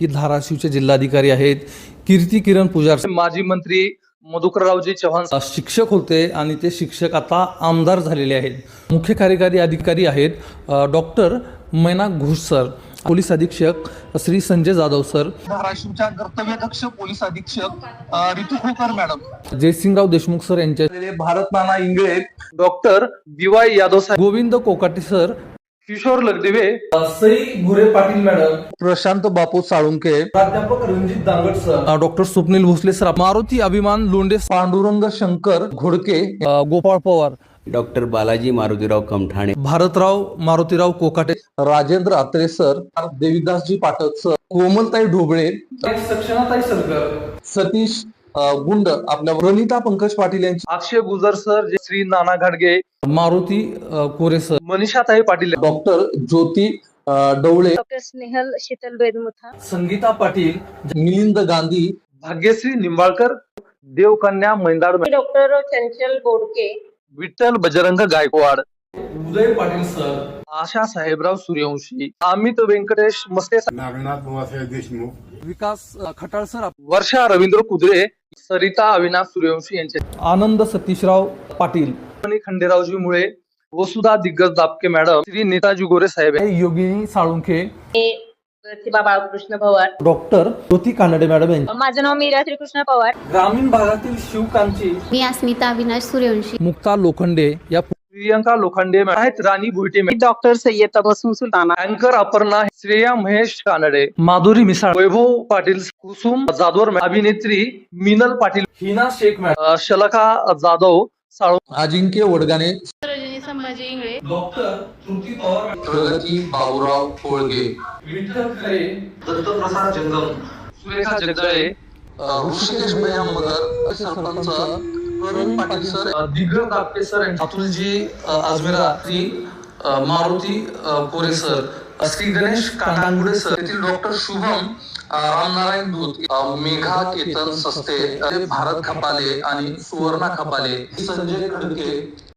की धाराशिवचे जिल्हाधिकारी आहेत कीर्ती किरण पुजारी, माजी मंत्री मधुकररावजी चव्हाण शिक्षक होते आणि ते शिक्षक आता आमदार झालेले आहेत। मुख्य कार्यकारी अधिकारी आहेत डॉक्टर मैना घोष सर, पोलीस अधीक्षक श्री संजय जाधव सर, धाराशिवच्या कर्तव्यदक्ष पोलीस अधीक्षक रितू खोकर मॅडम, जयसिंगराव देशमुख सर यांच्या, Bharat Nana Ingale, doctor BY Yadav sir, Govind Kokate sir, Kishor Lagdive, Sai Bhure Patil madam, Prashant Bapu Salunke, प्राध्यापक Ranjit Dangat sir, doctor Swapnil Bhosale sir, Maruti Abhiman Londhe, Pandurang Shankar Ghodke, Gopal Pawar, doctor Balaji Marutirao Kamthane, Bharatrao Marutirao Kokate, Rajendra Atre sir, Devidasji Pathak sir, कोमलताई ढोबळे, सक्षणाताई सरकर, सतीश गुंड, आपल्या प्रणिता पंकज पाटील यांची, अक्षय गुजर सर, श्री नाना घाडगे, मारुती कोरे सर, मनीषाताई पाटील, डॉक्टर ज्योती डवळे, डॉक्टर स्नेहल शीतल बेदमुथा, संगीता पाटील, मिलिंद गांधी, भाग्यश्री निंबाळकर, देवकन्या मैंदाड, डॉक्टर चंचल बोडके, विठ्ठल बजरंग गायकवाड, उदय पाटील सर, आशा साहेबराव सूर्यवंशी, अमित व्यंकटेश मस्ते, नागनाथ बुवासाहेब देशमुख, विकास खटाळ सर, वर्षा रवींद्र कुदरे, सरिता अविनाश सूर्यवंशी यांचे, आनंद सतीशराव पाटील, खंडेरावजी मुळे, वसुधा दिग्गज दापके मॅडम, श्री नेताजी गोरे साहेब, योगिनी साळुंखे, प्रतिभा बाळकृष्ण पवार, डॉक्टर ज्योती कानडे मॅडम यांचे, माझं नाव मीरा श्रीकृष्ण पवार, ग्रामीण भागातील शिवकांची, मी अस्मिता अविनाश सूर्यवंशी, मुक्ता लोखंडे, या प्रियंका लोखंडे आहेत, राणी भुईटे, डॉक्टर सय्यद तबस्सुम सुलताना, अँकर अपर्णा, श्रेया महेश कानडे, माधुरी मिसाळ, वैभव पाटील, कुसुम जाधवर, अभिनेत्री मिनल पाटील, हिना शेख मॅडम, शलका जाधव साळू, अजिंक्य वडगाणे, रजनी संभाजी इंगळे, डॉक्टर श्रुती पवार, प्रगती बाबूराव कोळगे, विठ्ठल खरे, दत्तप्रसाद जंगम, सुरेखा जगदळे, ऋषिकेश भैया मगर, सरपंच प्रवीण पाटील सर, दिग्गज दापके सर, अतुलजी आजमेरा, श्री मारुती कोरे सर, श्री गणेश कांडांगुडे सर, येथील डॉक्टर शुभम रामनारायण दूत, मेघा केतन सस्ते, भारत खपाले आणि सुवर्णा खपाले, संजय खडके,